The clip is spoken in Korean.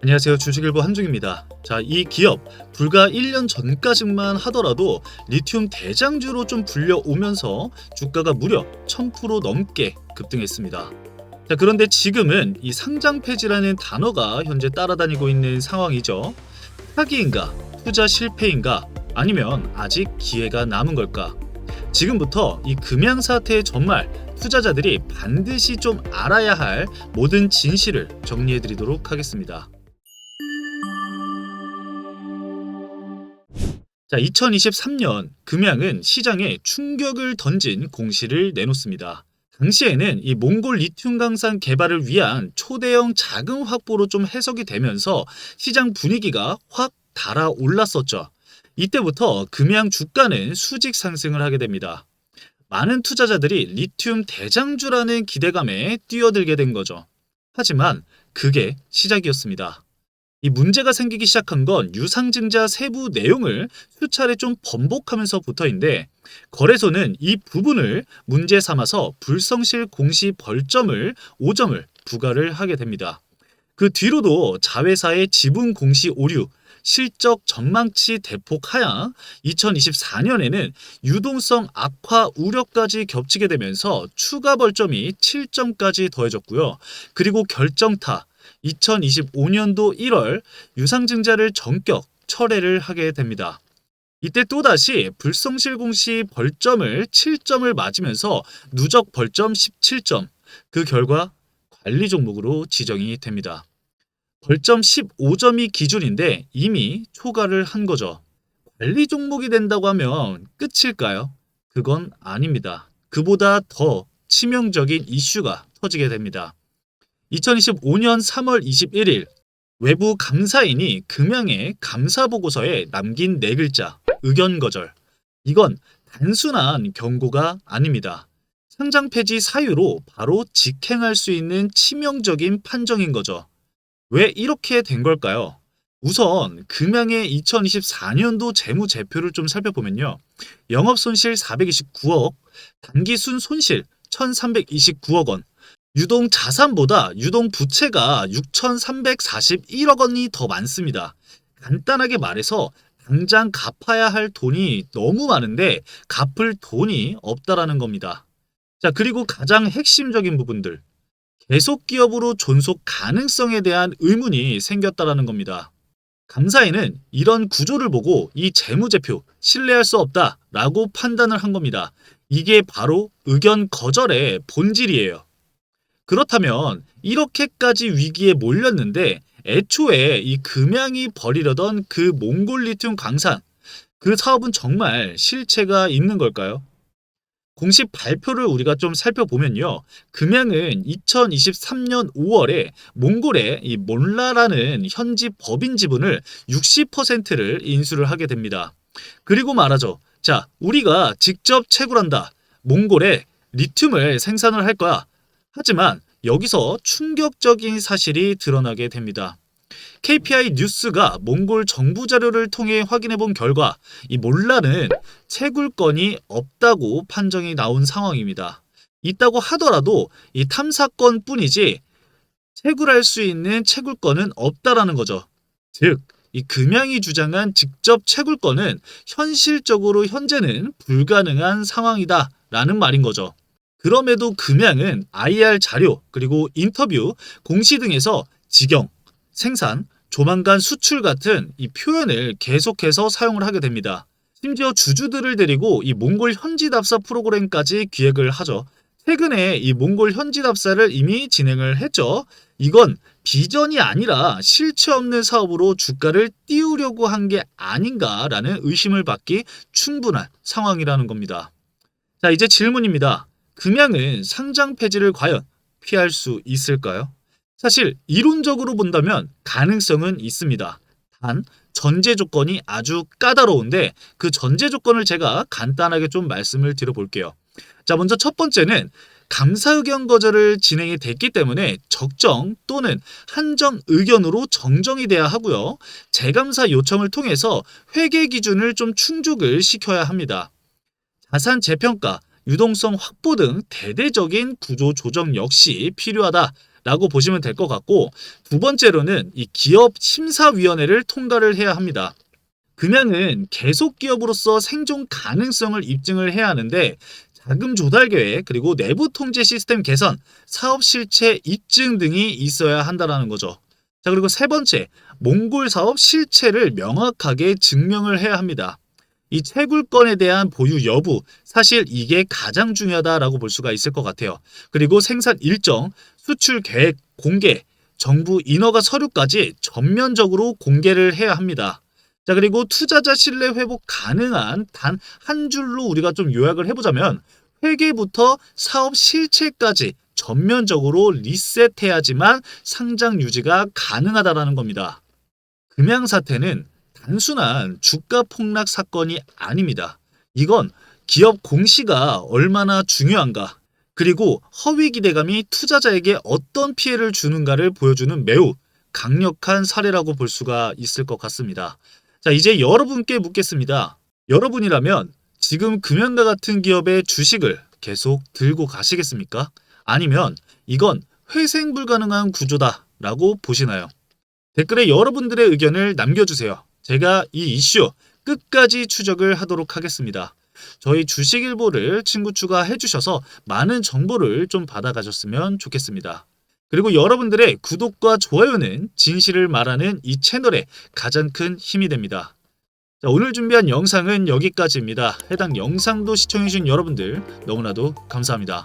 안녕하세요. 주식일보 한중입니다. 자, 이 기업 불과 1년 전까지만 하더라도 리튬 대장주로 좀 불려오면서 주가가 무려 1000% 넘게 급등했습니다. 자, 그런데 지금은 이 상장 폐지라는 단어가 현재 따라다니고 있는 상황이죠. 사기인가? 투자 실패인가? 아니면 아직 기회가 남은 걸까? 지금부터 이 금양 사태의 전말 투자자들이 반드시 좀 알아야 할 모든 진실을 정리해드리도록 하겠습니다. 자, 2023년 금양은 시장에 충격을 던진 공시를 내놓습니다. 당시에는 이 몽골 리튬 강산 개발을 위한 초대형 자금 확보로 좀 해석이 되면서 시장 분위기가 확 달아올랐었죠. 이때부터 금양 주가는 수직 상승을 하게 됩니다. 많은 투자자들이 리튬 대장주라는 기대감에 뛰어들게 된 거죠. 하지만 그게 시작이었습니다. 이 문제가 생기기 시작한 건 유상증자 세부 내용을 수차례 좀 번복하면서부터인데, 거래소는 이 부분을 문제 삼아서 불성실 공시 벌점을 5점을 부과를 하게 됩니다. 그 뒤로도 자회사의 지분 공시 오류, 실적 전망치 대폭 하향, 2024년에는 유동성 악화 우려까지 겹치게 되면서 추가 벌점이 7점까지 더해졌고요. 그리고 결정타 2025년도 1월 유상증자를 전격 철회를 하게 됩니다. 이때 또다시 불성실 공시 벌점을 7점을 맞으면서 누적 벌점 17점, 그 결과 관리 종목으로 지정이 됩니다. 벌점 15점이 기준인데 이미 초과를 한 거죠. 관리 종목이 된다고 하면 끝일까요? 그건 아닙니다. 그보다 더 치명적인 이슈가 터지게 됩니다. 2025년 3월 21일 외부 감사인이 금양의 감사보고서에 남긴 4글자 의견 거절. 이건 단순한 경고가 아닙니다. 상장 폐지 사유로 바로 직행할 수 있는 치명적인 판정인 거죠. 왜 이렇게 된 걸까요? 우선 금양의 2024년도 재무제표를 좀 살펴보면요. 영업손실 429억, 단기순 손실 1329억 원, 유동 자산보다 유동 부채가 6,341억 원이 더 많습니다. 간단하게 말해서 당장 갚아야 할 돈이 너무 많은데 갚을 돈이 없다라는 겁니다. 자, 그리고 가장 핵심적인 부분들. 계속 기업으로 존속 가능성에 대한 의문이 생겼다라는 겁니다. 감사인은 이런 구조를 보고 이 재무제표 신뢰할 수 없다라고 판단을 한 겁니다. 이게 바로 의견 거절의 본질이에요. 그렇다면 이렇게까지 위기에 몰렸는데 애초에 이 금양이 벌이려던 그 몽골 리튬 강산, 그 사업은 정말 실체가 있는 걸까요? 공식 발표를 우리가 좀 살펴보면요. 금양은 2023년 5월에 몽골의 이 몰라라는 현지 법인 지분을 60%를 인수를 하게 됩니다. 그리고 말하죠. 자, 우리가 직접 채굴한다. 몽골에 리튬을 생산을 할 거야. 하지만 여기서 충격적인 사실이 드러나게 됩니다. KPI 뉴스가 몽골 정부 자료를 통해 확인해 본 결과 이 몰라는 채굴권이 없다고 판정이 나온 상황입니다. 있다고 하더라도 이 탐사권 뿐이지 채굴할 수 있는 채굴권은 없다라는 거죠. 즉, 이 금양이 주장한 직접 채굴권은 현실적으로 현재는 불가능한 상황이다라는 말인 거죠. 그럼에도 금양은 IR 자료, 그리고 인터뷰, 공시 등에서 직영, 생산, 조만간 수출 같은 이 표현을 계속해서 사용을 하게 됩니다. 심지어 주주들을 데리고 이 몽골 현지 답사 프로그램까지 기획을 하죠. 최근에 이 몽골 현지 답사를 이미 진행을 했죠. 이건 비전이 아니라 실체 없는 사업으로 주가를 띄우려고 한 게 아닌가라는 의심을 받기 충분한 상황이라는 겁니다. 자, 이제 질문입니다. 금양은 상장 폐지를 과연 피할 수 있을까요? 사실 이론적으로 본다면 가능성은 있습니다. 단 전제 조건이 아주 까다로운데 그 전제 조건을 제가 간단하게 좀 말씀을 드려볼게요. 자, 먼저 첫 번째는 감사 의견 거절을 진행이 됐기 때문에 적정 또는 한정 의견으로 정정이 돼야 하고요. 재감사 요청을 통해서 회계 기준을 좀 충족을 시켜야 합니다. 자산 재평가, 유동성 확보 등 대대적인 구조 조정 역시 필요하다 라고 보시면 될 것 같고, 두 번째로는 이 기업 심사위원회를 통과를 해야 합니다. 금양은 계속 기업으로서 생존 가능성을 입증을 해야 하는데, 자금 조달 계획, 그리고 내부 통제 시스템 개선, 사업 실체 입증 등이 있어야 한다는 거죠. 자, 그리고 세 번째, 몽골 사업 실체를 명확하게 증명을 해야 합니다. 이 채굴권에 대한 보유 여부, 사실 이게 가장 중요하다라고 볼 수가 있을 것 같아요. 그리고 생산 일정, 수출 계획 공개, 정부 인허가 서류까지 전면적으로 공개를 해야 합니다. 자, 그리고 투자자 신뢰 회복 가능한 단 한 줄로 우리가 좀 요약을 해보자면, 회계부터 사업 실체까지 전면적으로 리셋해야지만 상장 유지가 가능하다라는 겁니다. 금양 사태는 단순한 주가 폭락 사건이 아닙니다. 이건 기업 공시가 얼마나 중요한가, 그리고 허위 기대감이 투자자에게 어떤 피해를 주는가를 보여주는 매우 강력한 사례라고 볼 수가 있을 것 같습니다. 자, 이제 여러분께 묻겠습니다. 여러분이라면 지금 금양과 같은 기업의 주식을 계속 들고 가시겠습니까? 아니면 이건 회생 불가능한 구조다라고 보시나요? 댓글에 여러분들의 의견을 남겨주세요. 제가 이 이슈 끝까지 추적을 하도록 하겠습니다. 저희 주식일보를 친구 추가해 주셔서 많은 정보를 좀 받아가셨으면 좋겠습니다. 그리고 여러분들의 구독과 좋아요는 진실을 말하는 이 채널의 가장 큰 힘이 됩니다. 자, 오늘 준비한 영상은 여기까지입니다. 해당 영상도 시청해주신 여러분들 너무나도 감사합니다.